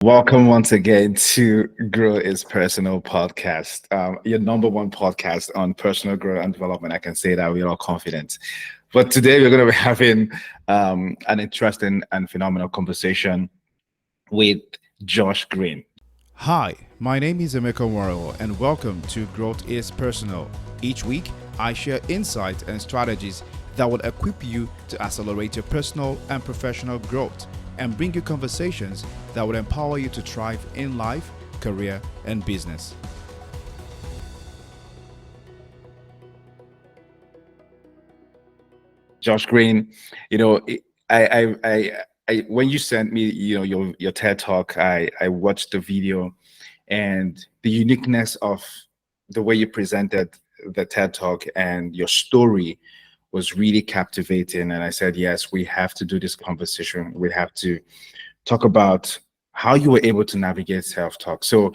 Welcome once again to Grow is Personal podcast, your number one podcast on personal growth and development. I can say that we're all confident. But today we're going to be having an interesting and phenomenal conversation with Josh Green. Hi, my name is Emeka Nwarulor and welcome to Growth is Personal. Each week, I share insights and strategies that will equip you to accelerate your personal and professional growth and bring you conversations that will empower you to thrive in life, career, and business. Josh Green, you know, when you sent me, your TED talk, I watched the video, and the uniqueness of the way you presented the TED talk and your story was really captivating. And I said, yes, we have to do this conversation. We have to talk about how you were able to navigate self-talk. So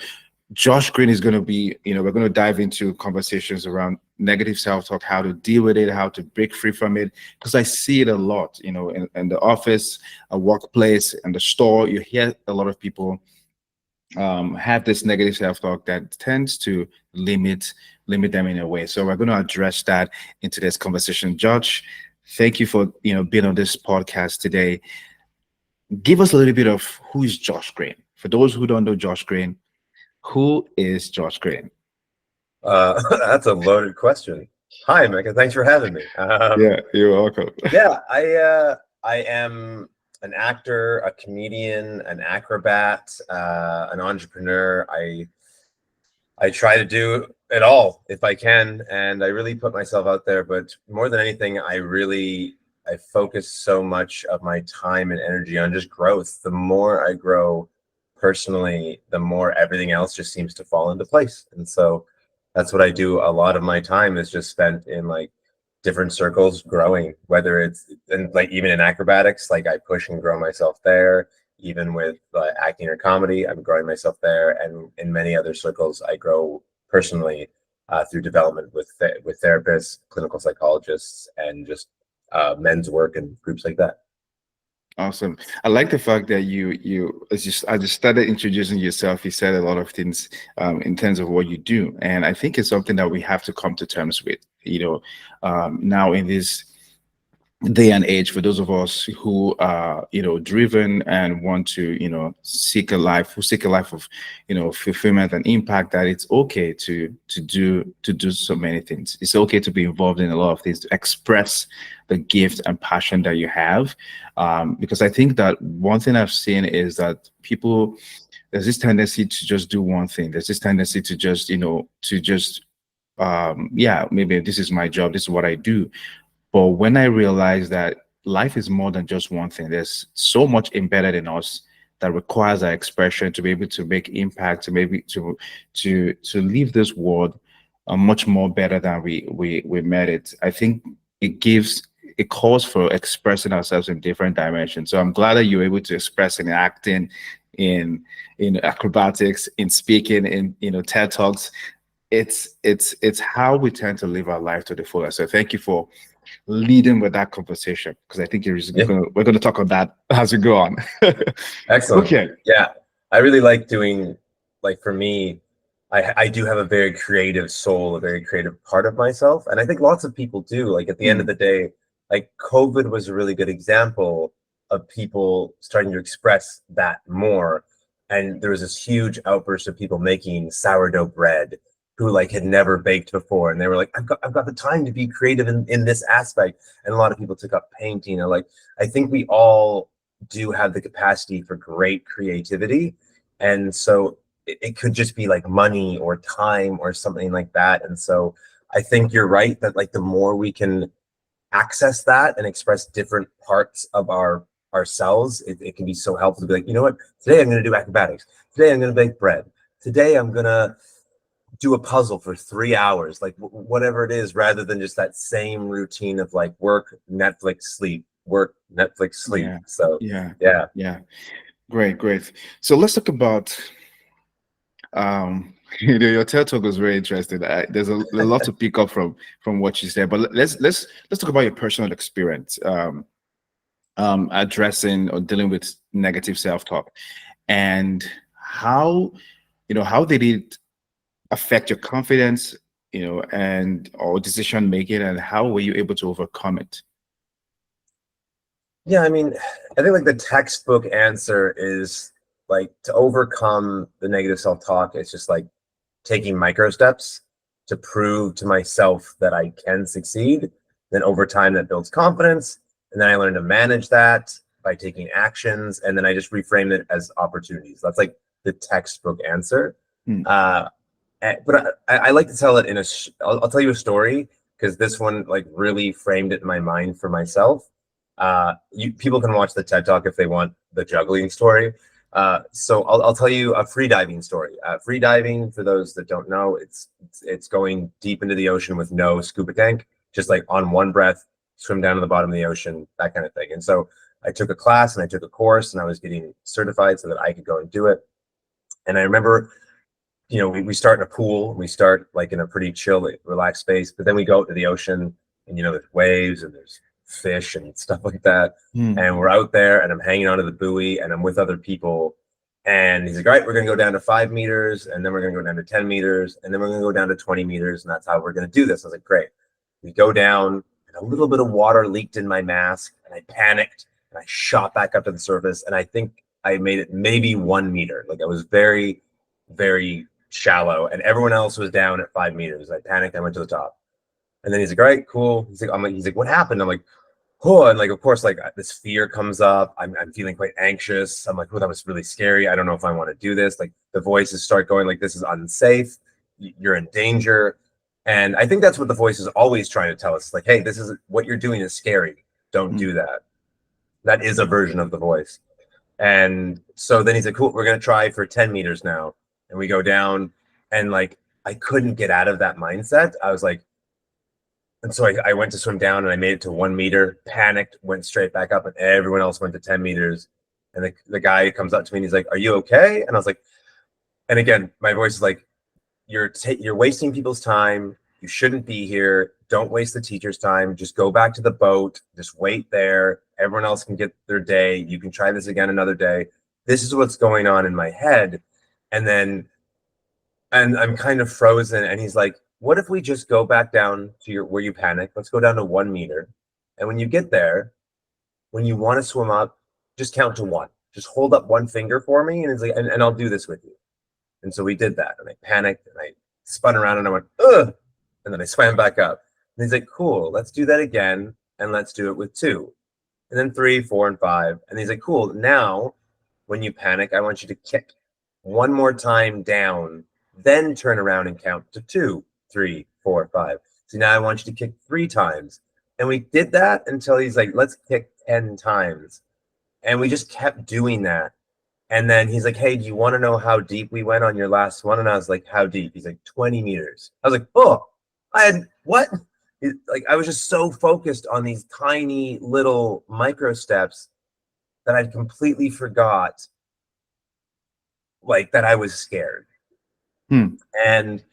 Josh Green is going to be, we're going to dive into conversations around negative self-talk, how to deal with it, how to break free from it. Because I see it a lot, in the office, a workplace, and the store. You hear a lot of people have this negative self-talk that tends to limit them in a way. So we're going to address that in today's conversation. Josh, thank you for being on this podcast today. Give us a little bit of who is Josh Green. For those who don't know Josh Green, who is Josh Green? That's a loaded question. Hi, Emeka. Thanks for having me. Yeah, you're welcome. Yeah, I am an actor, a comedian, an acrobat, an entrepreneur. I try to do it all if I can, and I really put myself out there. But more than anything, I focus so much of my time and energy on just growth. The more I grow personally, the more everything else just seems to fall into place. And so that's what I do. A lot of my time is just spent in like different circles growing, whether it's even in acrobatics, like I push and grow myself there. Even with acting or comedy, I'm growing myself there. And in many other circles, I grow personally through development with therapists, clinical psychologists, and just men's work and groups like that. Awesome. I like the fact that as you started introducing yourself, you said a lot of things in terms of what you do, and I think it's something that we have to come to terms with. Now in this day and age, for those of us who are driven and want to seek a life of fulfillment and impact, that it's okay to do so many things. It's okay to be involved in a lot of things, to express the gift and passion that you have, because I think that one thing I've seen is that there's this tendency to just do one thing. There's this tendency to just maybe this is my job, this is what I do. But when I realized that life is more than just one thing, there's so much embedded in us that requires our expression to be able to make impact, to maybe to leave this world much more better than we met it. I think it calls for expressing ourselves in different dimensions. So I'm glad that you're able to express in acting, in acrobatics, in speaking, in TED Talks. It's how we tend to live our life to the fullest. So thank you for leading with that conversation, because I think we're going to talk on that as we go on. Excellent. Okay. Yeah, I really like doing, like, for me, I do have a very creative soul, a very creative part of myself, and I think lots of people do. Like at the end of the day, like COVID was a really good example of people starting to express that more, and there was this huge outburst of people making sourdough bread who like had never baked before, and they were like, I've got the time to be creative in this aspect. And a lot of people took up painting. And like, I think we all do have the capacity for great creativity, and so it could just be like money or time or something like that. And so I think you're right that like the more we can access that and express different parts of ourselves, it can be so helpful to be like, you know what, today I'm going to do acrobatics, today I'm going to bake bread, today I'm going to do a puzzle for 3 hours, like whatever it is, rather than just that same routine of like work, Netflix, sleep, work, Netflix, sleep. Yeah. So Yeah. Great. So let's talk about your TED talk was very interesting. There's a lot to pick up from what you said, but let's talk about your personal experience addressing or dealing with negative self-talk. and how, how did it affect your confidence, and or decision making, and how were you able to overcome it? Yeah, I mean, I think like the textbook answer is like to overcome the negative self-talk, it's just like taking micro steps to prove to myself that I can succeed. Then over time that builds confidence. And then I learn to manage that by taking actions. And then I just reframe it as opportunities. That's like the textbook answer. Hmm. But I like to tell it in I'll tell you a story because this one like really framed it in my mind for myself. People can watch the TED Talk if they want the juggling story. So I'll tell you a free diving story. Free diving, for those that don't know, it's going deep into the ocean with no scuba tank, just like on one breath, swim down to the bottom of the ocean, that kind of thing. And so I took a class and I took a course and I was getting certified so that I could go and do it. And I remember, we start in a pool, we start like in a pretty chill, relaxed space, but then we go out to the ocean and, there's waves and there's fish and stuff like that. Hmm. And we're out there and I'm hanging onto the buoy and I'm with other people. And he's like, all right, we're going to go down to 5 meters and then we're going to go down to 10 meters and then we're going to go down to 20 meters. And that's how we're going to do this. I was like, great. We go down and a little bit of water leaked in my mask and I panicked and I shot back up to the surface. And I think I made it maybe 1 meter. Like I was very, very shallow and everyone else was down at 5 meters. I panicked. I went to the top. And then he's like, all right, cool. He's like, what happened? I'm like, oh, and like, of course, like this fear comes up. I'm feeling quite anxious. I'm like, oh, that was really scary. I don't know if I want to do this. Like the voices start going like, this is unsafe. You're in danger. And I think that's what the voice is always trying to tell us. Like, hey, this is what you're doing is scary. Don't do that. That is a version of the voice. And so then he's like, cool, we're going to try for 10 meters now. And we go down and like, I couldn't get out of that mindset. I was like, and so I went to swim down and I made it to 1 meter, panicked, went straight back up, and everyone else went to 10 meters. And the guy comes up to me and he's like, are you okay? And I was like, and again, my voice is like, you're wasting people's time. You shouldn't be here. Don't waste the teacher's time. Just go back to the boat. Just wait there. Everyone else can get their day. You can try this again another day. This is what's going on in my head. And I'm kind of frozen. And he's like, what if we just go back down to where you panic? Let's go down to 1 meter. And when you get there, when you want to swim up, just count to 1. Just hold up 1 finger for me. And it's like, and I'll do this with you. And so we did that. And I panicked and I spun around and I went, ugh. And then I swam back up. And he's like, cool, let's do that again. And let's do it with 2. And then 3, 4, and 5. And he's like, cool. Now, when you panic, I want you to kick 1 more time down, then turn around and count to 2, 3, 4, 5. So now I want you to kick 3 times. And we did that until he's like, let's kick 10 times. And we just kept doing that. And then he's like, hey, do you want to know how deep we went on your last one? And I was like, how deep? He's like, 20 meters. I was like, oh, I had what? Like, I was just so focused on these tiny little micro steps that I'd completely forgot, like, that I was scared. And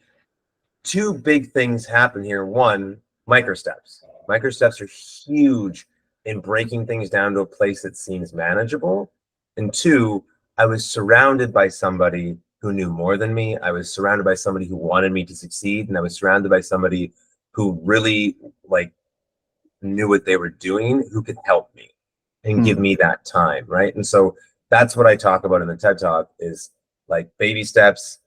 2 big things happen here. 1, micro steps. Micro steps are huge in breaking things down to a place that seems manageable. And 2, I was surrounded by somebody who knew more than me. I was surrounded by somebody who wanted me to succeed. And I was surrounded by somebody who really like knew what they were doing, who could help me and give me that time. Right. And so that's what I talk about in the TED Talk is like baby steps,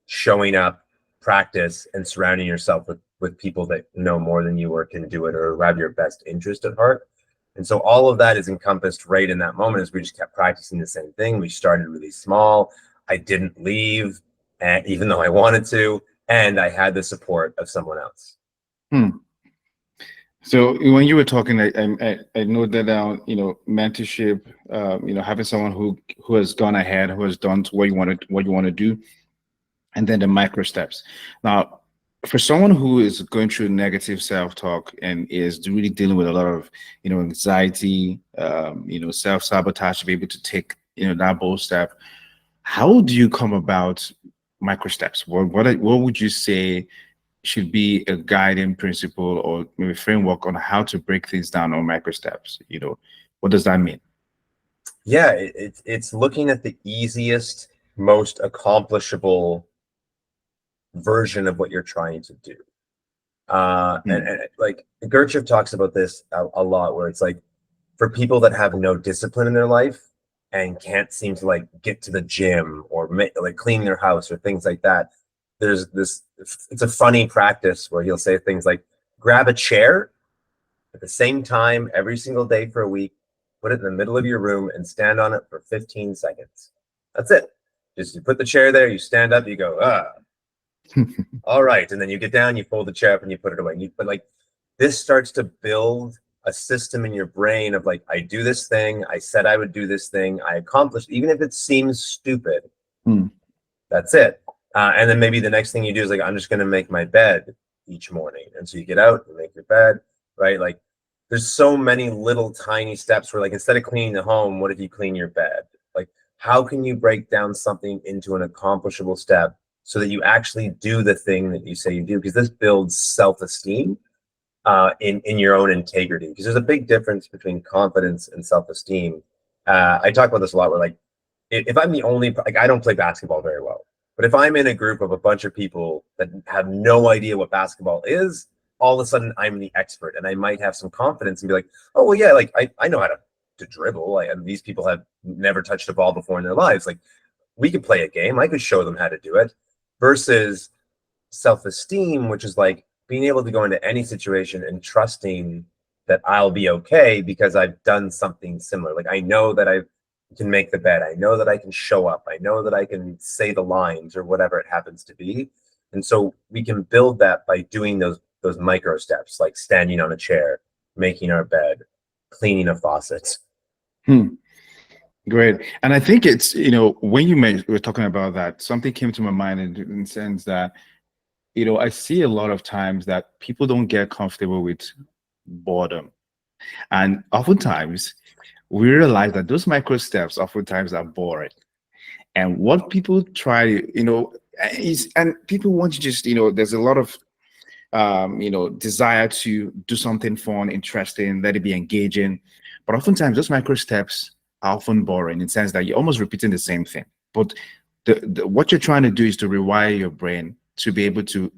showing up, practice, and surrounding yourself with people that know more than you or can do it or have your best interest at heart. And so all of that is encompassed right in that moment as we just kept practicing the same thing. We started really small. I didn't leave, even though I wanted to, and I had the support of someone else. So when you were talking, I noted down, mentorship, having someone who has gone ahead, who has done what you want to do, and then the micro steps. Now, for someone who is going through negative self-talk and is really dealing with a lot of, anxiety, self-sabotage to be able to take, that bold step, how do you come about micro steps? What would you say should be a guiding principle or maybe framework on how to break things down on micro steps? What does that mean? Yeah, it's looking at the easiest, most accomplishable version of what you're trying to do. Hmm. And like Gurdjieff talks about this a lot, where it's like for people that have no discipline in their life and can't seem to like get to the gym or like clean their house or things like that. There's this. It's a funny practice where he'll say things like, "Grab a chair at the same time every single day for a week, put it in the middle of your room, and stand on it for 15 seconds. That's it. Just you put the chair there, you stand up, you go, all right, and then you get down, you fold the chair up, and you put it away. But like this starts to build a system in your brain of like, I do this thing, I said I would do this thing, I accomplished, even if it seems stupid. Hmm. That's it. And then maybe the next thing you do is like, I'm just going to make my bed each morning. And so you get out and make your bed, right? Like there's so many little tiny steps where like, instead of cleaning the home, what if you clean your bed? Like, how can you break down something into an accomplishable step so that you actually do the thing that you say you do? Because this builds self-esteem in your own integrity. Because there's a big difference between confidence and self-esteem. I talk about this a lot where like, if I'm the only, like, I don't play basketball very well, but if I'm in a group of a bunch of people that have no idea what basketball is, all of a sudden I'm the expert and I might have some confidence and be like, oh, well, yeah, like I know how to dribble. And these people have never touched a ball before in their lives. Like we could play a game. I could show them how to do it versus self-esteem, which is like being able to go into any situation and trusting that I'll be okay because I've done something similar. Like I know that I can make the bed. I know that I can show up. I know that I can say the lines or whatever it happens to be. And so we can build that by doing those micro steps, like standing on a chair, making our bed, cleaning a faucet. Hmm. Great. And I think it's, when were talking about that, something came to my mind in the sense that, I see a lot of times that people don't get comfortable with boredom. And oftentimes we realize that those micro steps oftentimes are boring. And what people try, and people want to just, there's a lot of, desire to do something fun, interesting, let it be engaging. But oftentimes those micro steps are often boring in the sense that you're almost repeating the same thing. But what you're trying to do is to rewire your brain to be able to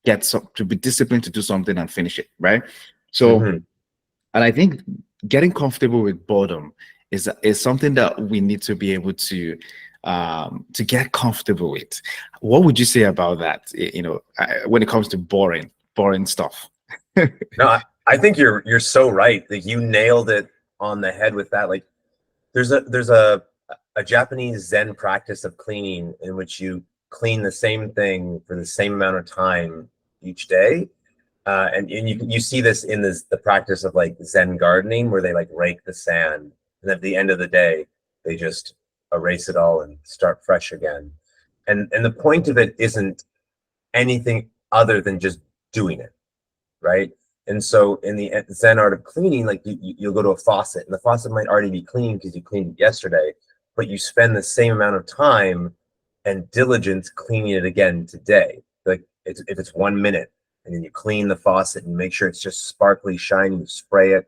to be disciplined to do something and finish it, right? So, Mm-hmm. and I think getting comfortable with boredom is something that we need to be able to get comfortable with. What would you say about that? When it comes to boring stuff. No, I think you're so right. Like you nailed it on the head with that. Like there's a Japanese Zen practice of cleaning in which you clean the same thing for the same amount of time each day. And you see this in the practice of like Zen gardening where they like rake the sand and at the end of the day they just erase it all and start fresh again. And the point of it isn't anything other than just doing it, right? And so in the Zen art of cleaning, like you'll go to a faucet and the faucet might already be clean because you cleaned it yesterday, but you spend the same amount of time and diligence cleaning it again today. Like if it's 1 minute and then you clean the faucet and make sure it's just sparkly, shiny, you spray it,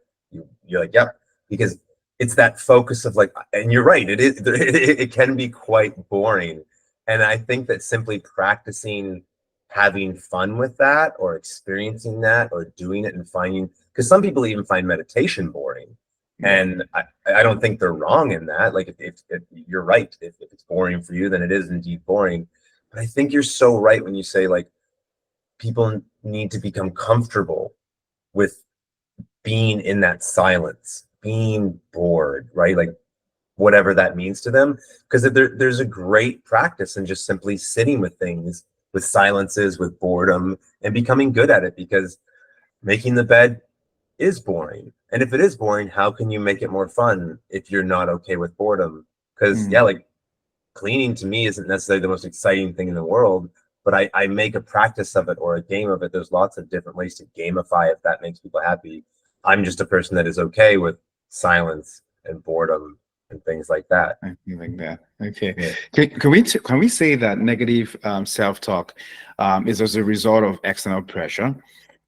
you're like, yep, because it's that focus of like, and you're right, it can be quite boring. And I think that simply practicing having fun with that or experiencing that or doing it and finding, because some people even find meditation boring, Yeah. and I don't think they're wrong in that. Like if you're right, if it's boring for you, then it is indeed boring. But I think you're so right when you say like people need to become comfortable with being in that silence, being bored, right? Like whatever that means to them, because there's a great practice in just simply sitting with things, with silences, with boredom, and becoming good at it, because making the bed is boring. And if it is boring, how can you make it more fun if you're not okay with boredom? Because yeah, Mm. like cleaning to me isn't necessarily the most exciting thing in the world, but I make a practice of it or a game of it. There's lots of different ways to gamify if that makes people happy. I'm just a person that is okay with silence and boredom and things like that. I feel like that. Okay. Yeah. Can we say that negative self-talk is as a result of external pressure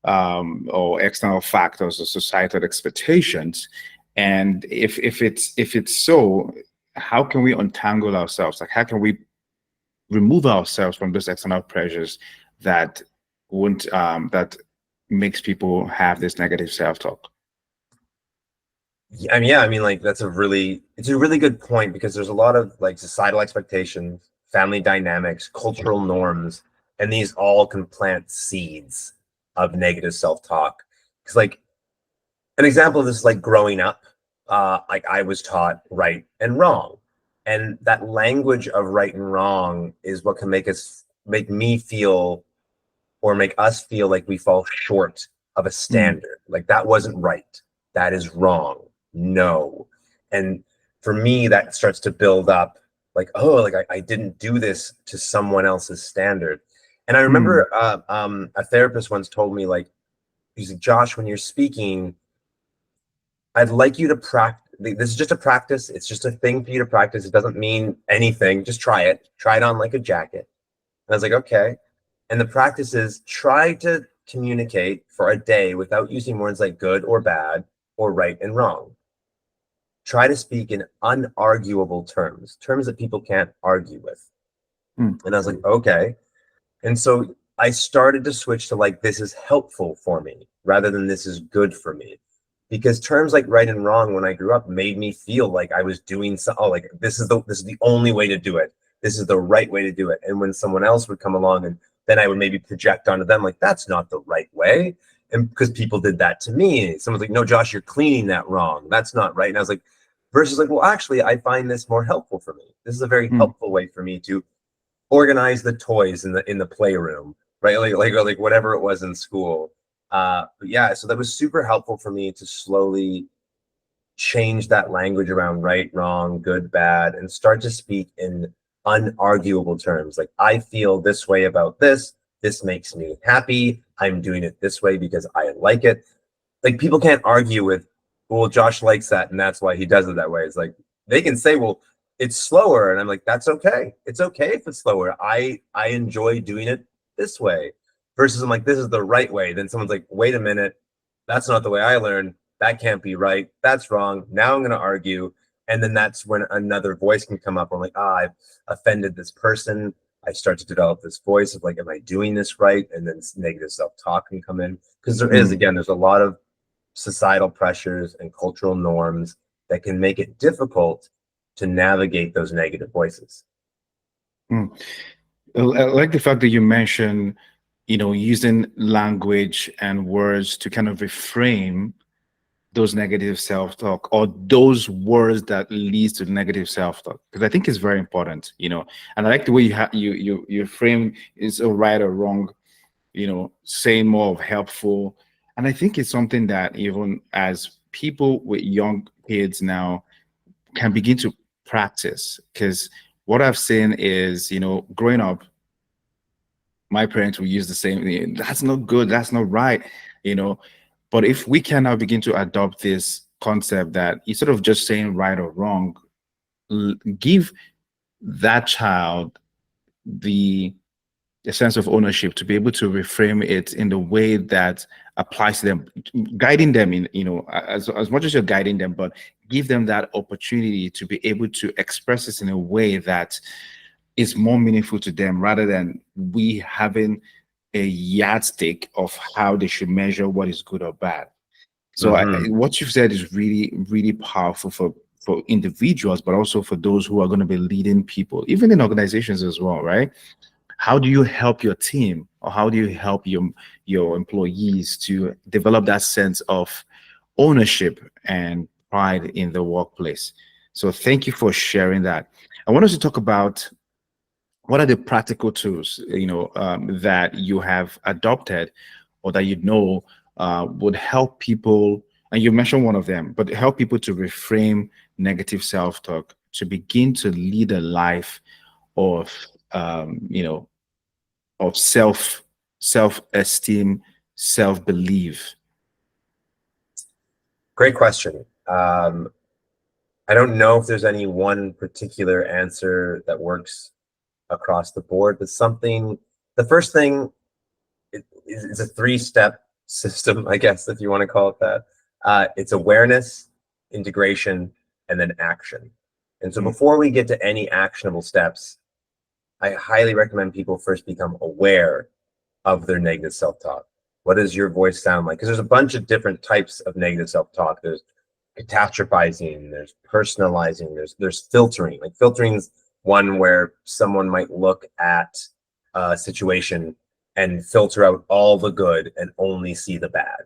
or external factors or societal expectations? And if it's so, how can we untangle ourselves? Like, how can we remove ourselves from those external pressures that won't that makes people have this negative self-talk? Yeah, I mean, like it's a really good point because there's a lot of like societal expectations, family dynamics, cultural norms, and these all can plant seeds of negative self-talk. Because like an example of this is like growing up, like I was taught right and wrong, and that language of right and wrong is what can make me feel or make us feel like we fall short of a Mm, standard. Like that wasn't right. That is wrong. No. And for me, that starts to build up like, oh, like I didn't do this to someone else's standard. And I mm, remember a therapist once told me, like, he's like, Josh, when you're speaking, I'd like you to practice. This is just a practice. It's just a thing for you to practice. It doesn't mean anything. Just try it. Try it on like a jacket. And I was like, okay. And the practice is try to communicate for a day without using words like good or bad or right and wrong. Try to speak in unarguable terms, terms that people can't argue with. mm, And I was like, okay. And so I started to switch to like, this is helpful for me rather than this is good for me. Because terms like right and wrong when I grew up made me feel like I was doing so, oh, like this is the only way to do it. This is the right way to do it. And when someone else would come along and then I would maybe project onto them like that's not the right way. And because people did that to me, someone's like, no, Josh, you're cleaning that wrong. That's not right. And I was like, versus like, well, actually, I find this more helpful for me. This is a very mm, helpful way for me to organize the toys in the playroom, right? Like whatever it was in school. But yeah, so that was super helpful for me to slowly change that language around right, wrong, good, bad, and start to speak in unarguable terms. Like I feel this way about this. This makes me happy. I'm doing it this way because I like it. Like people can't argue with, well, Josh likes that and that's why he does it that way. It's like they can say, well, it's slower, and I'm like, that's okay. It's okay if it's slower. I enjoy doing it this way. Versus I'm like, this is the right way. Then someone's like, wait a minute, that's not the way I learned. That can't be right. That's wrong. Now I'm gonna argue. And then that's when another voice can come up. I'm like, I've offended this person. I start to develop this voice of like, am I doing this right? And then negative self-talk can come in. Because there is, mm, again, there's a lot of societal pressures and cultural norms that can make it difficult to navigate those negative voices. mm. I like the fact that you mentioned, using language and words to kind of reframe those negative self-talk or those words that leads to negative self-talk, because I think it's very important. And I like the way you frame is a right or wrong, saying more of helpful. And I think it's something that even as people with young kids now can begin to practice, because what I've seen is, growing up, my parents will use the same, that's not good, that's not right, you know. But if we can now begin to adopt this concept that instead of just saying right or wrong, give that child the a sense of ownership to be able to reframe it in the way that applies to them, guiding them in, as much as you're guiding them, but give them that opportunity to be able to express this in a way that is more meaningful to them rather than we having a yardstick of how they should measure what is good or bad. So Mm-hmm. what you've said is really, really powerful for individuals, but also for those who are going to be leading people, even in organizations as well, right? How do you help your team, or how do you help your employees to develop that sense of ownership and pride in the workplace? So thank you for sharing that. I want us to talk about what are the practical tools, that you have adopted or that would help people, and you mentioned one of them, but help people to reframe negative self-talk to begin to lead a life of of self-esteem, self-belief. Great question. I don't know if there's any one particular answer that works across the board, but the first thing is a three-step system, I guess, if you want to call it that. It's awareness, integration, and then action. And so before we get to any actionable steps, I highly recommend people first become aware of their negative self-talk. What does your voice sound like? Because there's a bunch of different types of negative self-talk. There's catastrophizing, there's personalizing, there's filtering. Like filtering is one where someone might look at a situation and filter out all the good and only see the bad.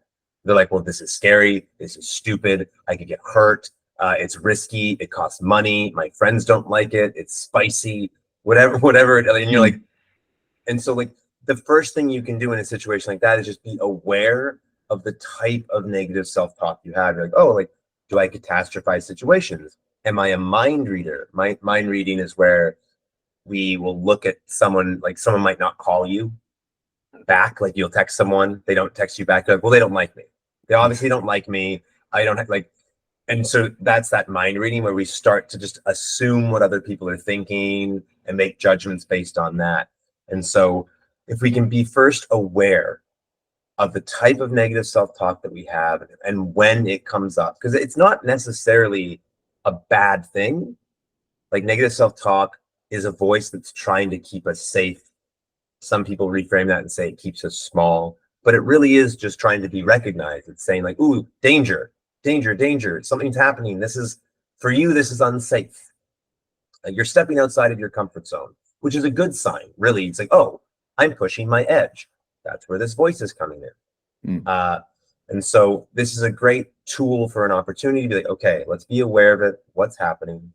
They're like, well, this is scary, this is stupid, I could get hurt, it's risky, it costs money, my friends don't like it, it's spicy, whatever. And you're like, and so like the first thing you can do in a situation like that is just be aware of the type of negative self-talk you have. You're like, oh, like, do I catastrophize situations? Am I a mind reader? Mind reading is where we will look at someone, like someone might not call you back. Like you'll text someone, they don't text you back. Like, well, they don't like me. They obviously don't like me. I don't have like, and so that's that mind reading where we start to just assume what other people are thinking and make judgments based on that. And so if we can be first aware of the type of negative self-talk that we have and when it comes up, because it's not necessarily a bad thing. Like negative self-talk is a voice that's trying to keep us safe. Some people reframe that and say it keeps us small, but it really is just trying to be recognized. It's saying like, ooh, danger, danger, danger, something's happening. This is, for you, this is unsafe. You're stepping outside of your comfort zone, which is a good sign, really. It's like, oh, I'm pushing my edge. That's where this voice is coming in. And so this is a great tool for an opportunity to be like, okay, let's be aware of it, what's happening.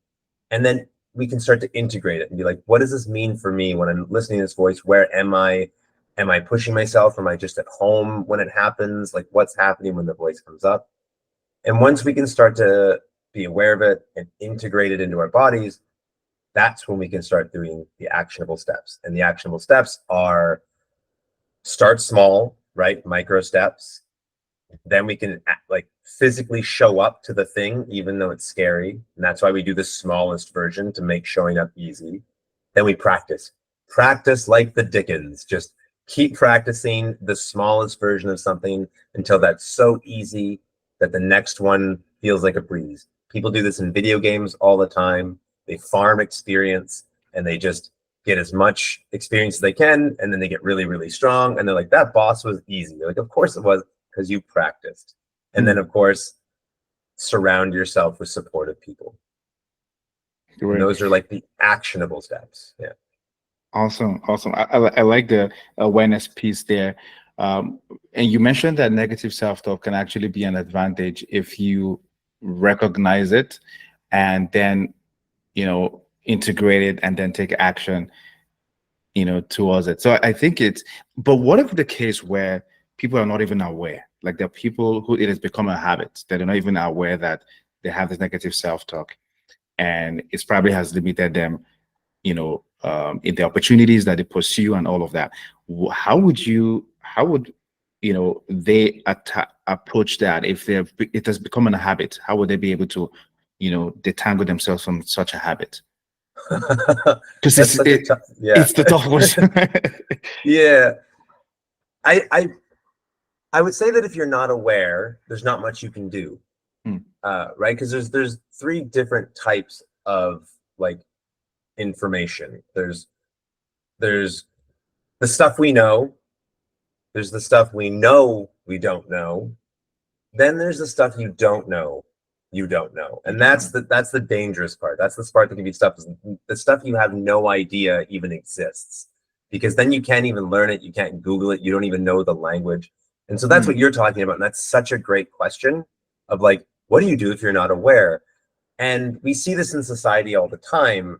And then we can start to integrate it and be like, what does this mean for me when I'm listening to this voice? Where am I? Am I pushing myself? Am I just at home when it happens? Like what's happening when the voice comes up? And once we can start to be aware of it and integrate it into our bodies, that's when we can start doing the actionable steps. And the actionable steps are start small, right? Micro steps. Then we can like physically show up to the thing, even though it's scary. And that's why we do the smallest version to make showing up easy. Then we practice like the Dickens. Just keep practicing the smallest version of something until that's so easy that the next one feels like a breeze. People do this in video games all the time. They farm experience and they just get as much experience as they can. And then they get really, really strong. And they're like, that boss was easy. They're like, of course it was, because you practiced. And then of course, surround yourself with supportive people. And those are like the actionable steps. Yeah. Awesome. I like the awareness piece there. And you mentioned that negative self-talk can actually be an advantage if you recognize it and then, integrate it and then take action, towards it. So I think but what if the case where people are not even aware, like there are people who it has become a habit, they're not even aware that they have this negative self-talk and it probably has limited them, in the opportunities that they pursue and all of that. How would they approach that if it has become a habit? How would they be able to, detangle themselves from such a habit? Because it's the tough question. Yeah. I would say that if you're not aware, there's not much you can do. Right? Because there's three different types of like information. There's the stuff we know, there's the stuff we know we don't know, then there's the stuff you don't know and that's the dangerous part. That's the part that can be the stuff you have no idea even exists, because then you can't even learn it, you can't Google it, you don't even know the language. And so that's what you're talking about, and that's such a great question of like, what do you do if you're not aware? And we see this in society all the time.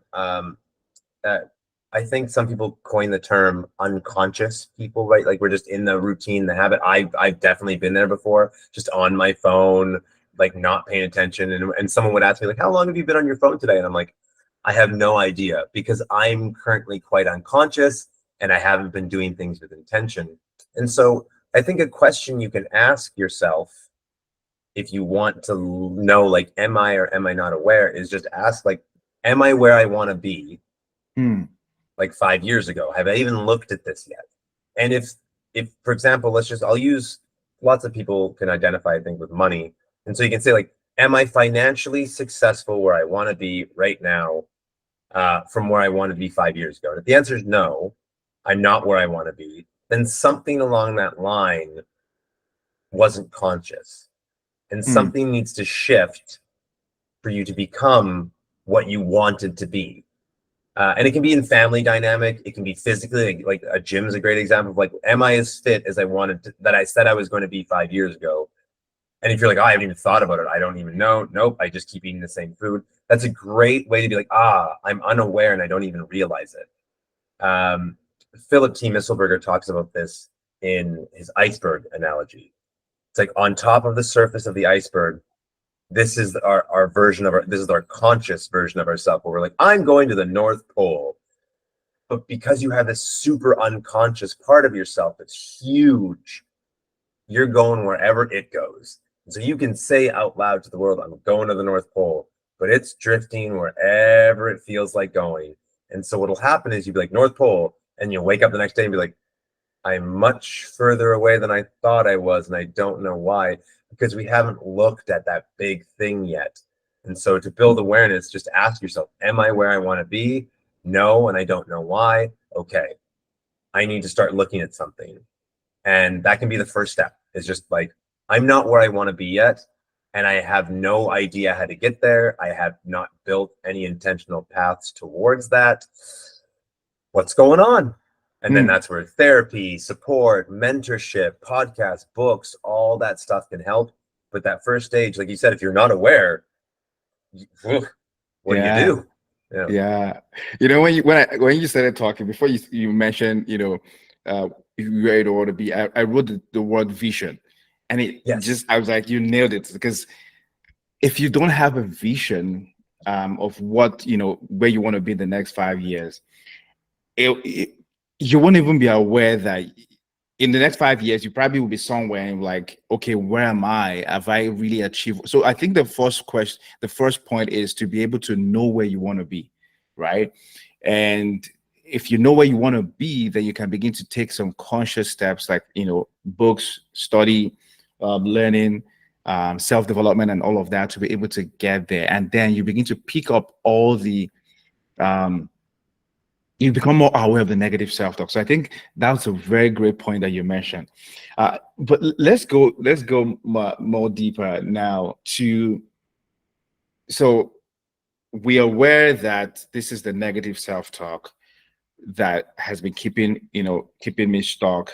I think some people coin the term unconscious people, right? Like we're just in the routine, the habit. I've definitely been there before, just on my phone, like not paying attention. And someone would ask me like, how long have you been on your phone today? And I'm like, I have no idea, because I'm currently quite unconscious and I haven't been doing things with intention. And so I think a question you can ask yourself if you want to know, like, am I or am I not aware, is just ask, like, am I where I want to be? Like 5 years ago? Have I even looked at this yet? And if for example, I'll use, lots of people can identify, I think, with money. And so you can say like, am I financially successful where I want to be right now, from where I want to be 5 years ago? And if the answer is no, I'm not where I want to be, then something along that line wasn't conscious. And Mm, something needs to shift for you to become what you wanted to be. And it can be in family dynamic. It can be physically, like a gym is a great example of like, am I as fit as I wanted to, that I said I was going to be 5 years ago? And if you're like, oh, I haven't even thought about it, I don't even know. Nope, I just keep eating the same food. That's a great way to be like, I'm unaware and I don't even realize it. Philip T. Misselberger talks about this in his iceberg analogy. It's like on top of the surface of the iceberg, this is our version of this is our conscious version of ourselves where we're like, I'm going to the North Pole. But because you have this super unconscious part of yourself that's huge, you're going wherever it goes. And so you can say out loud to the world, I'm going to the North Pole, but it's drifting wherever it feels like going. And so what'll happen is you'll be like, North Pole, and you'll wake up the next day and be like, I'm much further away than I thought I was, and I don't know why, because we haven't looked at that big thing yet. And so to build awareness, just ask yourself, am I where I want to be? No, and I don't know why. Okay, I need to start looking at something. And that can be the first step, is just like, I'm not where I want to be yet, and I have no idea how to get there. I have not built any intentional paths towards that. What's going on? And then mm. that's where therapy, support, mentorship, podcasts, books, all that stuff can help. But that first stage, like you said, if you're not aware, what do you Yeah. do? Yeah. Yeah. You know, when you started talking, before you mentioned, uh if you were to want to be, I wrote the word vision. And it Yes. just, I was like, you nailed it. Because if you don't have a vision of what, where you want to be in the next 5 years, it you won't even be aware that in the next 5 years you probably will be somewhere and like, okay, where am I? Have I really achieved? So I think the first point is to be able to know where you want to be, right? And if you know where you want to be, then you can begin to take some conscious steps, like, books, study, learning, self-development, and all of that, to be able to get there. And then you begin to pick up all the um you become more aware of the negative self-talk. So I think that's a very great point that you mentioned. But let's go more deeper now to, so we are aware that this is the negative self-talk that has been keeping me stuck,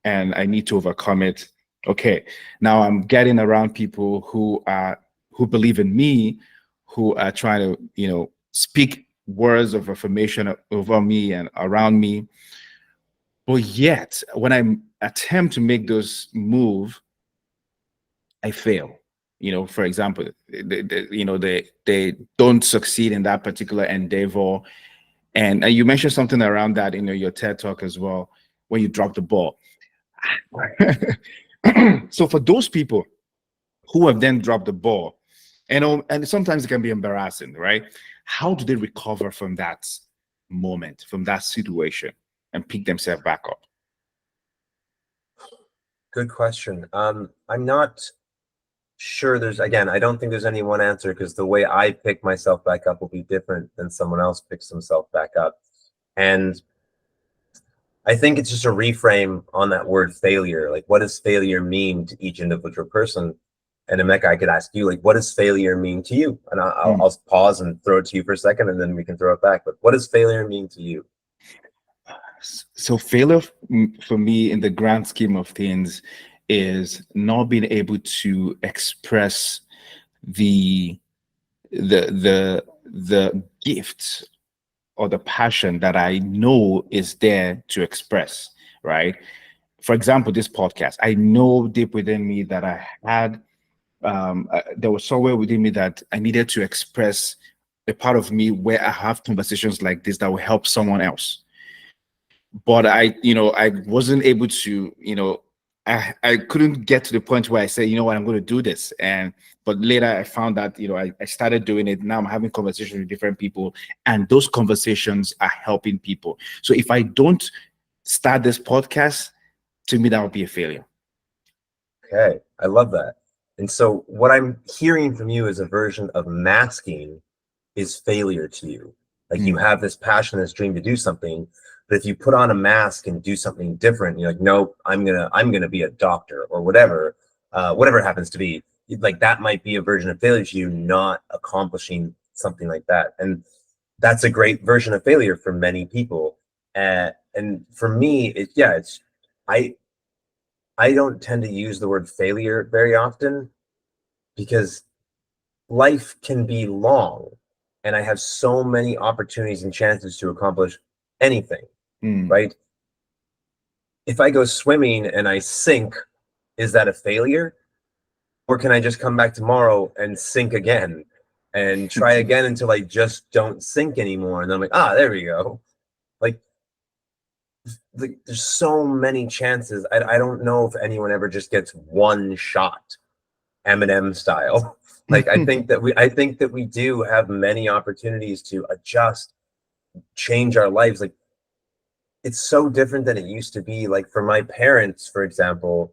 and I need to overcome it. Okay, now I'm getting around people who believe in me, who are trying to, speak words of affirmation over me and around me. But yet, when I attempt to make those move, I fail. For example, they don't succeed in that particular endeavor. And you mentioned something around that in your TED talk as well, when you drop the ball. So for those people who have then dropped the ball, and sometimes it can be embarrassing, right? How do they recover from that moment, from that situation, and pick themselves back up? Good question. I'm not sure again, I don't think there's any one answer, because the way I pick myself back up will be different than someone else picks himself back up. And I think it's just a reframe on that word failure. Like, what does failure mean to each individual person? And Emeka, I could ask you, like, what does failure mean to you? And I'll pause and throw it to you for a second, and then we can throw it back. But what does failure mean to you? So failure for me, in the grand scheme of things, is not being able to express the the gift or the passion that I know is there to express, right? For example, this podcast, I know deep within me that I had there was somewhere within me that I needed to express a part of me where I have conversations like this that will help someone else. But I wasn't able to, I couldn't get to the point where I said, you know what, I'm going to do this. But later I found that, I started doing it. Now I'm having conversations with different people, and those conversations are helping people. So if I don't start this podcast, to me, that would be a failure. Okay, I love that. And so what I'm hearing from you is a version of masking is failure to you. Like you Mm. have this passion, this dream to do something, but if you put on a mask and do something different, you're like, nope, I'm gonna be a doctor or whatever, whatever it happens to be. Like that might be a version of failure to you, not accomplishing something like that. And that's a great version of failure for many people. And for me, it's I I don't tend to use the word failure very often because life can be long and I have so many opportunities and chances to accomplish anything, Mm. right? If I go swimming and I sink, is that a failure? Or can I just come back tomorrow and sink again and try again until I just don't sink anymore? And then I'm like, there we go. Like, there's so many chances. I don't know if anyone ever just gets one shot, Eminem style. Like I think that we do have many opportunities to adjust, change our lives. Like it's so different than it used to be. Like for my parents, for example,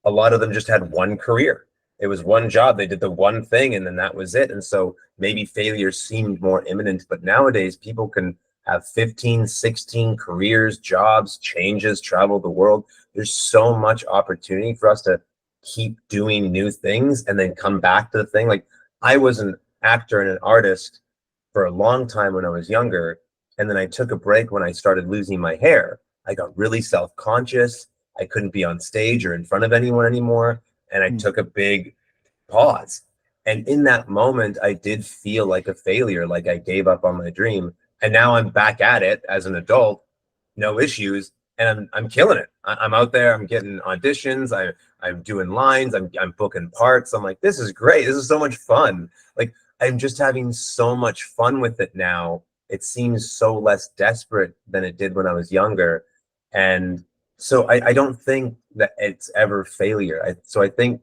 a lot of them just had one career. It was one job. They did the one thing and then that was it. And so maybe failure seemed more imminent. But nowadays, people can have 15, 16 careers, jobs, changes, travel the world. There's so much opportunity for us to keep doing new things and then come back to the thing. Like I was an actor and an artist for a long time when I was younger. And then I took a break when I started losing my hair. I got really self conscious. I couldn't be on stage or in front of anyone anymore. And I Mm. took a big pause. And in that moment, I did feel like a failure, like I gave up on my dream. And now I'm back at it as an adult, no issues, and I'm killing it. I'm out there, I'm getting auditions, I'm doing lines, I'm booking parts. I'm like, this is great. This is so much fun. Like I'm just having so much fun with it now. It seems so less desperate than it did when I was younger. And so I don't think that it's ever failure. So I think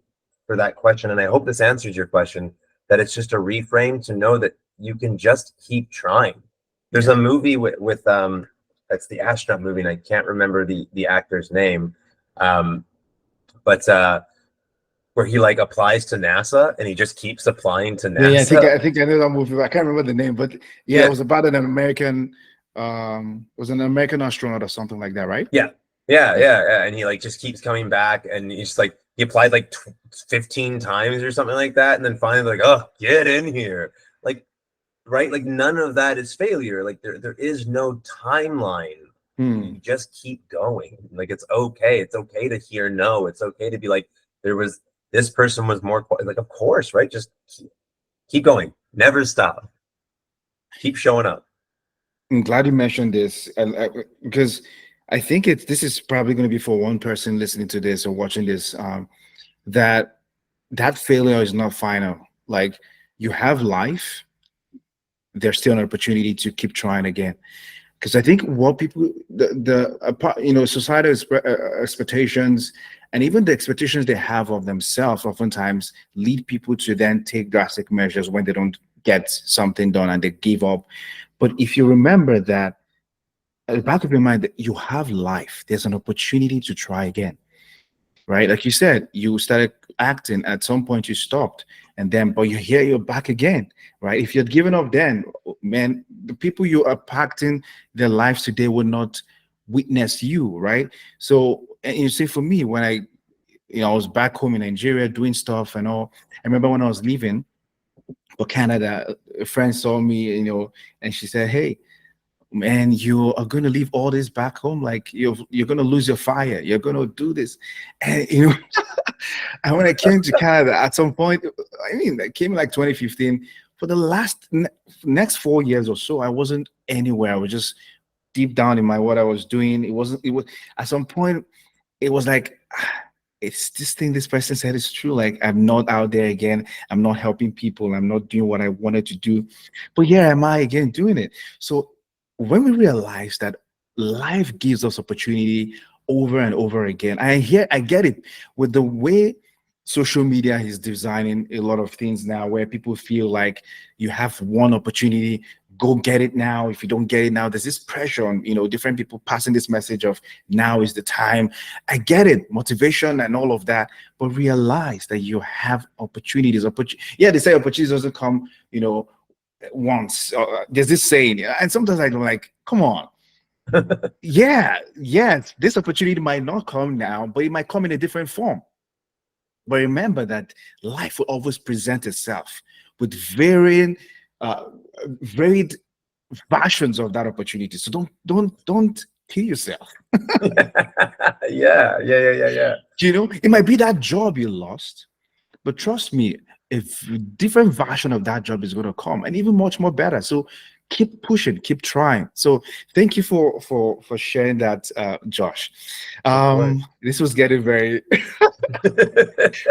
for that question, and I hope this answers your question, that it's just a reframe to know that you can just keep trying. There's Yeah. a movie with that's the astronaut movie, and I can't remember the actor's name, um, but where he like applies to NASA and he just keeps applying to Yeah, yeah, NASA. I think I know that movie, but I can't remember the name. But yeah, it Yeah, was about an American, was an American astronaut or something like that, right? yeah, yeah, Yeah. yeah, yeah. And he like just keeps coming back, and he's just like he applied like 15 times or something like that, and then finally like, oh, get in here, like right, like none of that is failure. Like there is no timeline. You Hmm. just keep going. Like it's okay. It's okay to hear no. It's okay to be like there was this person was more like of course, right? Just keep going. Never stop. Keep showing up. I'm glad you mentioned this, and because I think this is probably going to be for one person listening to this or watching this, that that failure is not final. Like you have life, there's still an opportunity to keep trying again. Because I think what people societal expectations and even the expectations they have of themselves oftentimes lead people to then take drastic measures when they don't get something done and they give up. But if you remember that at the back of your mind that you have life, there's an opportunity to try again, right? Like you said, you started acting, at some point you stopped, and then but you're here, you're back again, right? If you'd given up then, man, the people you are impacting their lives today would not witness you, right? So, and you see, for me, when I was back home in Nigeria doing stuff and all, I remember when I was leaving for Canada, a friend saw me, and she said, "Hey, man, you are going to leave all this back home, like you're going to lose your fire, you're going to do this." And and when I came to Canada at some point, I mean, I came in like 2015. For the next 4 years or so, I wasn't anywhere. I was just deep down in my what I was doing. It was at some point, it was like, it's this thing this person said is true. Like, I'm not out there again. I'm not helping people. I'm not doing what I wanted to do. But here am I again doing it. So when we realize that life gives us opportunity over and over again, I get it with the way social media is designing a lot of things now, where people feel like you have one opportunity, go get it now. If you don't get it now, there's this pressure on, different people passing this message of now is the time. I get it, motivation and all of that, but realize that you have opportunities. Yeah, they say opportunities doesn't come, once. There's this saying, and sometimes I don't like, come on. Yeah, yes, this opportunity might not come now, but it might come in a different form. But remember that life will always present itself with varied versions of that opportunity. So don't kill yourself. Yeah. It might be that job you lost, but trust me, if a different version of that job is going to come, and even much more better. So keep pushing, keep trying. So thank you for sharing that, Josh. This was getting very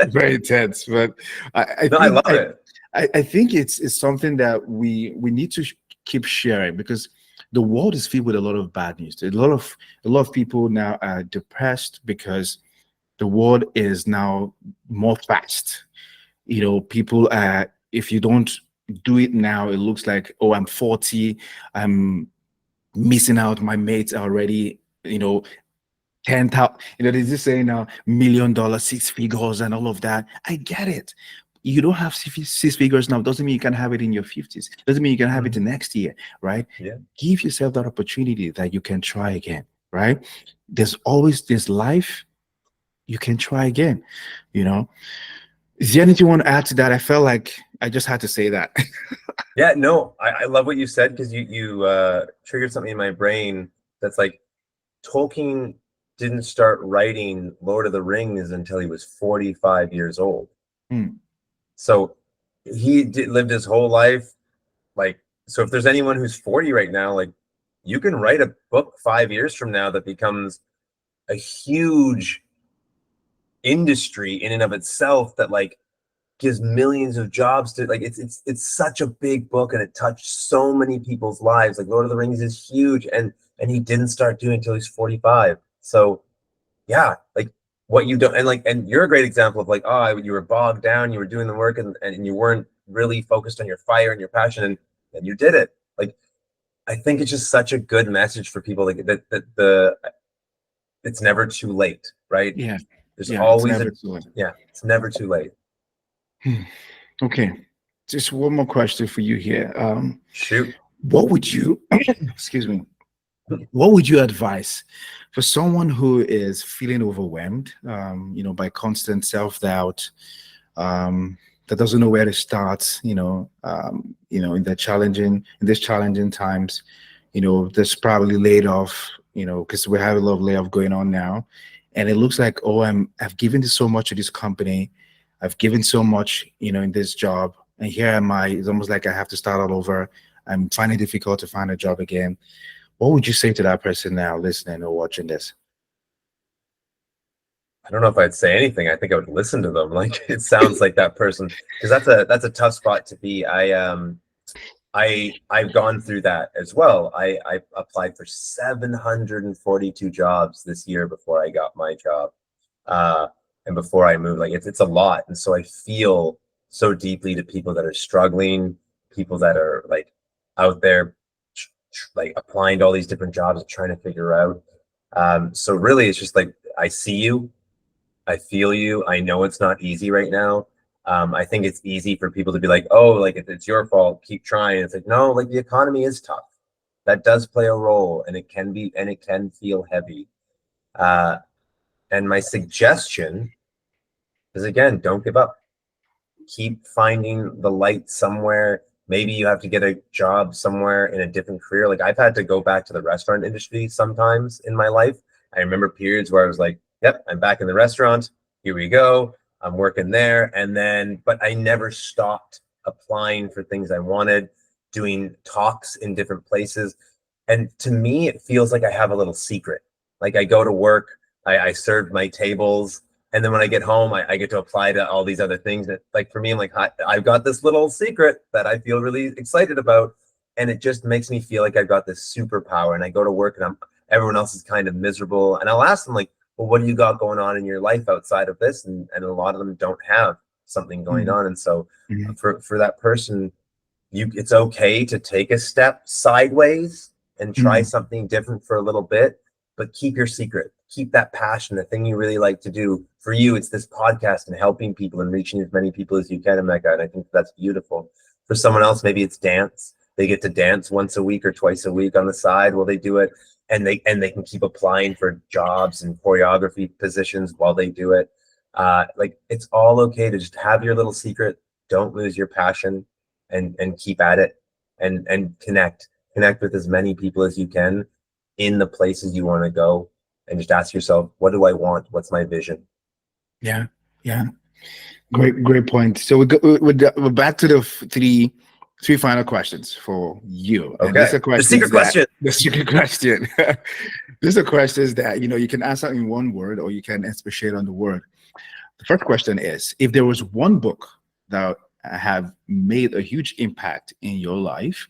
very intense, but I love it. I think it's something that we need to keep sharing, because the world is filled with a lot of bad news. A lot of people now are depressed because the world is now more fast. People are, if you don't do it now, it looks like, oh, I'm 40, I'm missing out. My mates are already, 10,000, there's this saying now, $1 million, 6 figures and all of that. I get it. You don't have 6 figures now, doesn't mean you can have it in your 50s. Doesn't mean you can have it the next year, right? Yeah. Give yourself that opportunity that you can try again, right? There's always this life, you can try again, Is there anything you want to add to that? I felt like I just had to say that. Yeah, no, I love what you said, because you triggered something in my brain that's like, Tolkien didn't start writing Lord of the Rings until he was 45 years old. So he lived his whole life. Like, so if there's anyone who's 40 right now, like, you can write a book 5 years from now that becomes a huge industry in and of itself, that like gives millions of jobs to, like, it's such a big book, and it touched so many people's lives. Like, Lord of the Rings is huge, and he didn't start doing it until he's 45. So yeah, like, what you don't, and you're a great example of like, oh, you were bogged down, you were doing the work, and you weren't really focused on your fire and your passion, and you did it. Like, I think it's just such a good message for people, like that it's never too late, right? Yeah. There's Yeah, always it's never too late. Okay. Just one more question for you here. Shoot. What would you excuse me, what would you advise for someone who is feeling overwhelmed, by constant self-doubt, that doesn't know where to start, in these challenging times, there's probably laid off, because we have a lot of layoff going on now. And it looks like, oh, I've given this so much to this company. I've given so much, in this job. And here am I. It's almost like I have to start all over. I'm finding it difficult to find a job again. What would you say to that person now listening or watching this? I don't know if I'd say anything. I think I would listen to them. Like, it sounds like that person, because that's a tough spot to be. I've gone through that as well. I applied for 742 jobs this year before I got my job, and before I moved. Like, it's a lot, and so I feel so deeply to people that are struggling, people that are like out there, like applying to all these different jobs and trying to figure out. So really, it's just like, I see you, I feel you. I know it's not easy right now. I think it's easy for people to be like, oh, like, if it's your fault, keep trying. It's like, no, like, the economy is tough. That does play a role, and it can feel heavy. And my suggestion is, again, don't give up. Keep finding the light somewhere. Maybe you have to get a job somewhere in a different career. Like, I've had to go back to the restaurant industry sometimes in my life. I remember periods where I was like, yep, I'm back in the restaurant. Here we go. I'm working there. But I never stopped applying for things I wanted, doing talks in different places. And to me, it feels like I have a little secret. Like, I go to work, I serve my tables, and then when I get home, I get to apply to all these other things. That, like, for me, I'm like, I've got this little secret that I feel really excited about. And it just makes me feel like I've got this superpower. And I go to work, and everyone else is kind of miserable. And I'll ask them, like, well, what do you got going on in your life outside of this? And a lot of them don't have something going on. And so for that person, it's okay to take a step sideways and try something different for a little bit, but keep your secret, keep that passion, the thing you really like to do. For you, it's this podcast and helping people and reaching as many people as you can, Emeka, and I think that's beautiful. For someone else, maybe it's dance. They get to dance once a week or twice a week on the side while they do it, and they can keep applying for jobs and choreography positions while they do it. Like, it's all okay to just have your little secret. Don't lose your passion, and keep at it, and connect with as many people as you can in the places you want to go, and just ask yourself, what do I want? What's my vision? Yeah, yeah. Great point. So we're back to the three final questions for you. Okay. And these are The secret question. The secret question. These are questions that you can answer in one word, or you can expatiate on the word. The first question is: if there was one book that have made a huge impact in your life,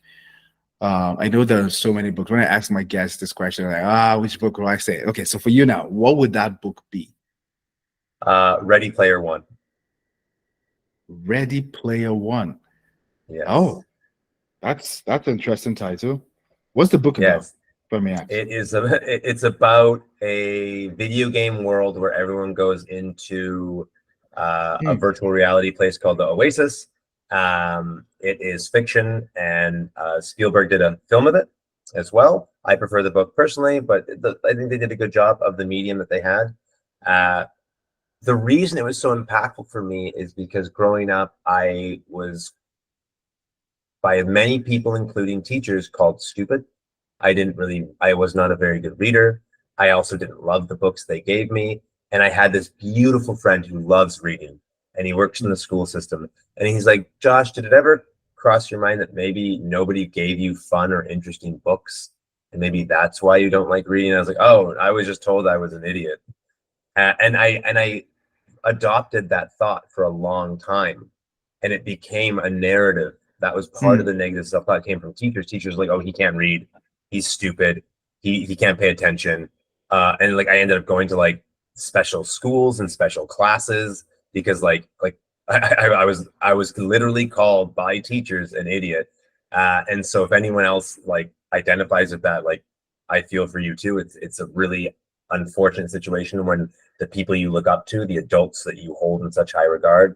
I know there are so many books. When I ask my guests this question, like, which book will I say? Okay, so for you now, what would that book be? Ready Player One. Ready Player One. Yes. Oh, that's an interesting title. What's the book about? Yes. For me, actually. It's about a video game world where everyone goes into a virtual reality place called the Oasis. It is fiction, and Spielberg did a film of it as well. I prefer the book personally, but I think they did a good job of the medium that they had. The reason it was so impactful for me is because growing up, I was, by many people, including teachers, called stupid. I was not a very good reader. I also didn't love the books they gave me. And I had this beautiful friend who loves reading, and he works in the school system. And he's like, Josh, did it ever cross your mind that maybe nobody gave you fun or interesting books? And maybe that's why you don't like reading? And I was like, oh, I was just told I was an idiot. And I adopted that thought for a long time, and it became a narrative. That was part of the negative self-thought came from teachers. Teachers like, oh, he can't read, he's stupid, he can't pay attention. And like, I ended up going to like special schools and special classes because like I was literally called by teachers an idiot. And so if anyone else like identifies with that, like, I feel for you too. It's a really unfortunate situation when the people you look up to, the adults that you hold in such high regard,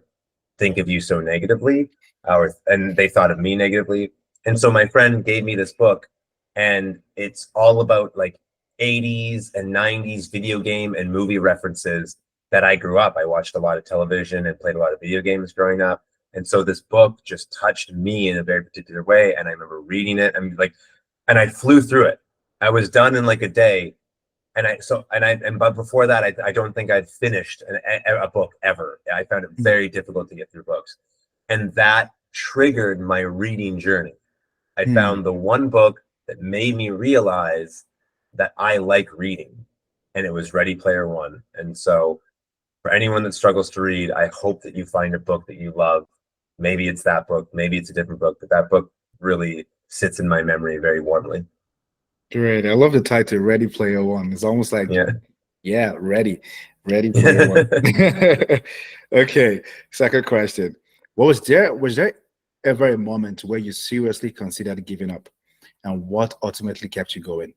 think of you so negatively, and they thought of me negatively. And so my friend gave me this book, and it's all about like 80s and 90s video game and movie references that I grew up. I watched a lot of television and played a lot of video games growing up. And so this book just touched me in a very particular way. And I remember reading it, and I flew through it. I was done in like a day. But before that, I don't think I'd finished a book ever. I found it very difficult to get through books, and that triggered my reading journey. I found the one book that made me realize that I like reading, and it was Ready Player One. And so, for anyone that struggles to read, I hope that you find a book that you love. Maybe it's that book, maybe it's a different book, but that book really sits in my memory very warmly. Great. I love the title, Ready Player One. It's almost like, ready Player One. Okay. Second question. Was there ever a moment where you seriously considered giving up, and what ultimately kept you going?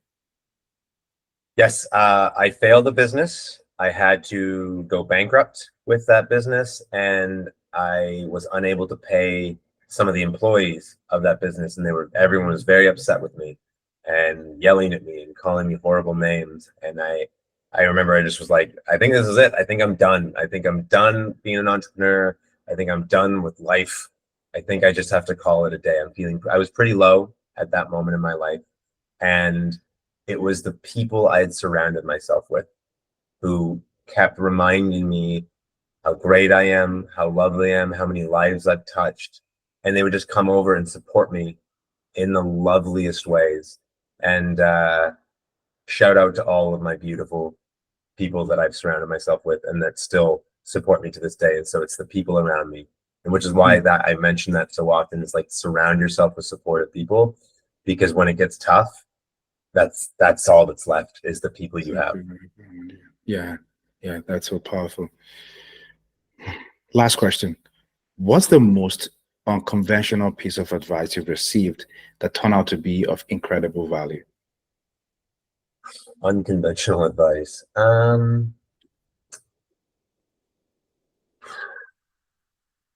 Yes. I failed the business. I had to go bankrupt with that business, and I was unable to pay some of the employees of that business, and everyone was very upset with me and yelling at me and calling me horrible names. And I remember I just was like, I think this is it. I think I'm done. I think I'm done being an entrepreneur. I think I'm done with life. I think I just have to call it a day. I was pretty low at that moment in my life. And it was the people I had surrounded myself with who kept reminding me how great I am, how lovely I am, how many lives I've touched. And they would just come over and support me in the loveliest ways. And shout out to all of my beautiful people that I've surrounded myself with and that still support me to this day. And so it's the people around me, and which is why that I mention that so often, is like, surround yourself with supportive people, because when it gets tough, that's all that's left, is the people you have. Yeah, that's so powerful. Last question. What's the most unconventional piece of advice you've received that turned out to be of incredible value? Unconventional advice.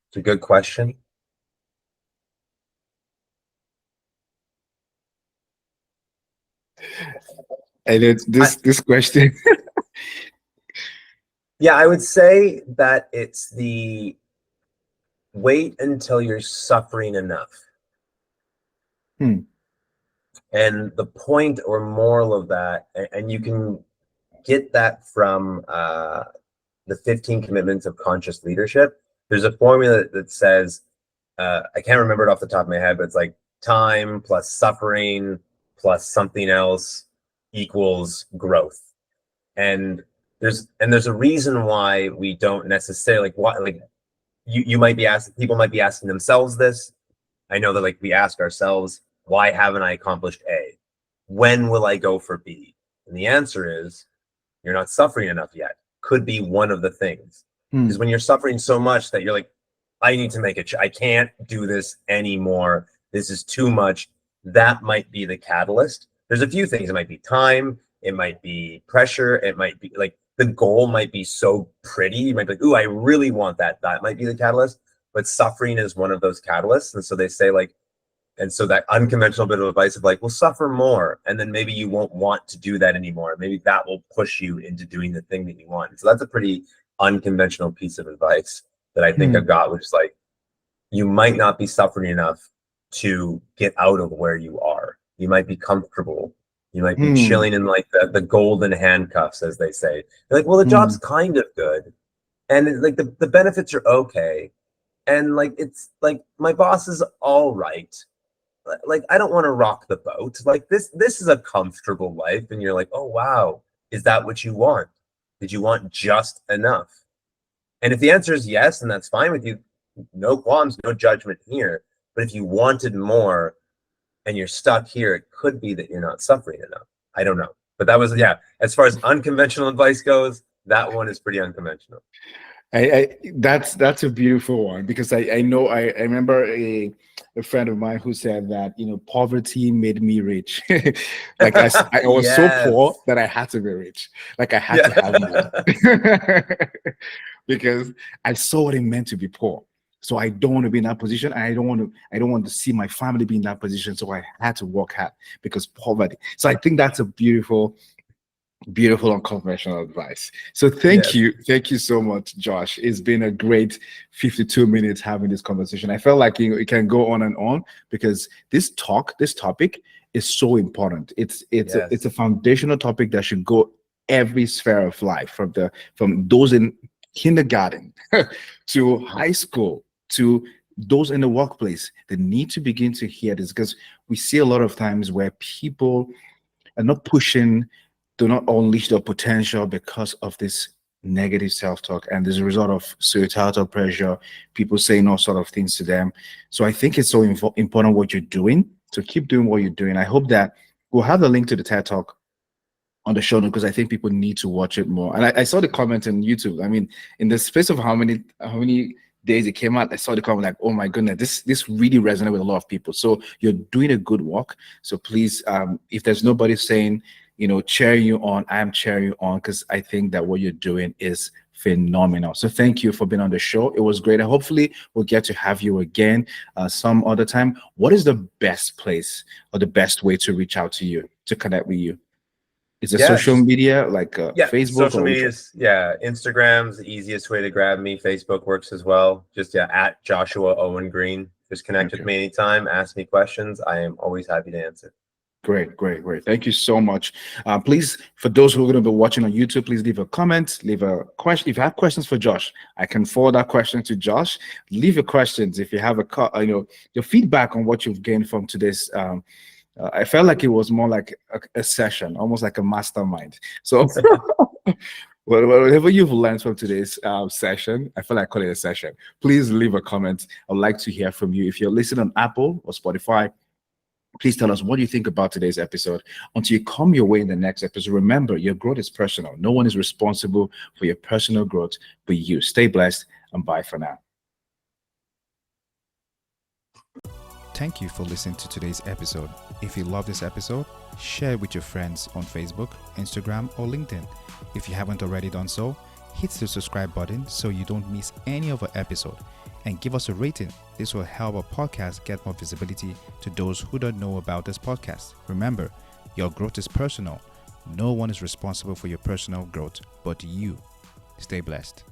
It's a good question. And it's this question. Yeah, I would say that it's the wait until you're suffering enough. Hmm. And the point or moral of that, and you can get that from the 15 commitments of conscious leadership. There's a formula that says, I can't remember it off the top of my head, but it's like time plus suffering plus something else equals growth. And there's a reason why we don't necessarily like what like you might be asking, people might be asking themselves this. I know that like we ask ourselves, why haven't I accomplished A? When will I go for B? And the answer is you're not suffering enough yet. Could be one of the things. Hmm. Because when you're suffering so much that you're like, I need to make it. I can't do this anymore. This is too much. That might be the catalyst. There's a few things. It might be time. It might be pressure. It might be like the goal might be so pretty. You might be like, ooh, I really want that. That might be the catalyst. But suffering is one of those catalysts. And so they say like, and so that unconventional bit of advice of like, well, suffer more. And then maybe you won't want to do that anymore. Maybe that will push you into doing the thing that you want. So that's a pretty unconventional piece of advice that I think I got, which is like, you might not be suffering enough to get out of where you are. You might be comfortable. You might be chilling in like the golden handcuffs, as they say. You're like, well, the job's kind of good. And like the benefits are okay. And like, it's like, my boss is all right. Like, I don't want to rock the boat. Like this is a comfortable life. And you're like, oh, wow. Is that what you want? Did you want just enough? And if the answer is yes, and that's fine with you, no qualms, no judgment here. But if you wanted more and you're stuck here, it could be that you're not suffering enough. I don't know. But that was, yeah, as far as unconventional advice goes, that one is pretty unconventional. That's a beautiful one, because I know I remember a friend of mine who said that, you know, poverty made me rich. Like I was so poor Yes. that I had to be rich. Like I had Yeah. to have money because I saw what it meant to be poor. So I don't want to be in that position. And I don't want to see my family be in that position. So I had to work hard because poverty. So I think that's a beautiful unconventional advice. So Yes. thank you so much, Josh. It's been a great 52 minutes having this conversation. I felt like it can go on and on, because this topic is so important. It's Yes. a foundational topic that should go every sphere of life, from those in kindergarten to high school to those in the workplace. They need to begin to hear this, because we see a lot of times where people are not pushing, do not unleash their potential because of this negative self-talk, and as a result of societal pressure, people saying all sort of things to them. So I think it's so important what you're doing, to keep doing what you're doing. I hope that we'll have the link to the TED Talk on the show note, because I think people need to watch it more. And I saw the comment on YouTube. I mean, in the space of how many days it came out, I saw the comment like, oh my goodness, this really resonated with a lot of people. So you're doing a good work. So please, if there's nobody saying, you know, cheering you on, I am cheering you on, because I think that what you're doing is phenomenal. So thank you for being on the show. It was great. And hopefully we'll get to have you again some other time. What is the best place or the best way to reach out to you, to connect with you? Is it social Yes. media like Yeah. Facebook, Social or media is, yeah. Instagram's the easiest way to grab me. Facebook works as well. Just, yeah, at Joshua Owen Green. Just connect with Okay. me anytime. Ask me questions. I am always happy to answer. Great. Thank you so much. Please, for those who are going to be watching on YouTube, please leave a comment, leave a question. If you have questions for Josh, I can forward that question to Josh. Leave your questions. If you have your feedback on what you've gained from today's. I felt like it was more like a session, almost like a mastermind. So whatever you've learned from today's session, I feel like calling it a session. Please leave a comment. I'd like to hear from you. If you're listening on Apple or Spotify, please tell us, what do you think about today's episode? Until you come your way in the next episode, remember, your growth is personal. No one is responsible for your personal growth but you. Stay blessed, and bye for now. Thank you for listening to today's episode. If you love this episode, share it with your friends on Facebook, Instagram, or LinkedIn. If you haven't already done so, hit the subscribe button so you don't miss any of our episode, and give us a rating. This will help our podcast get more visibility to those who don't know about this podcast. Remember, your growth is personal. No one is responsible for your personal growth but you. Stay blessed.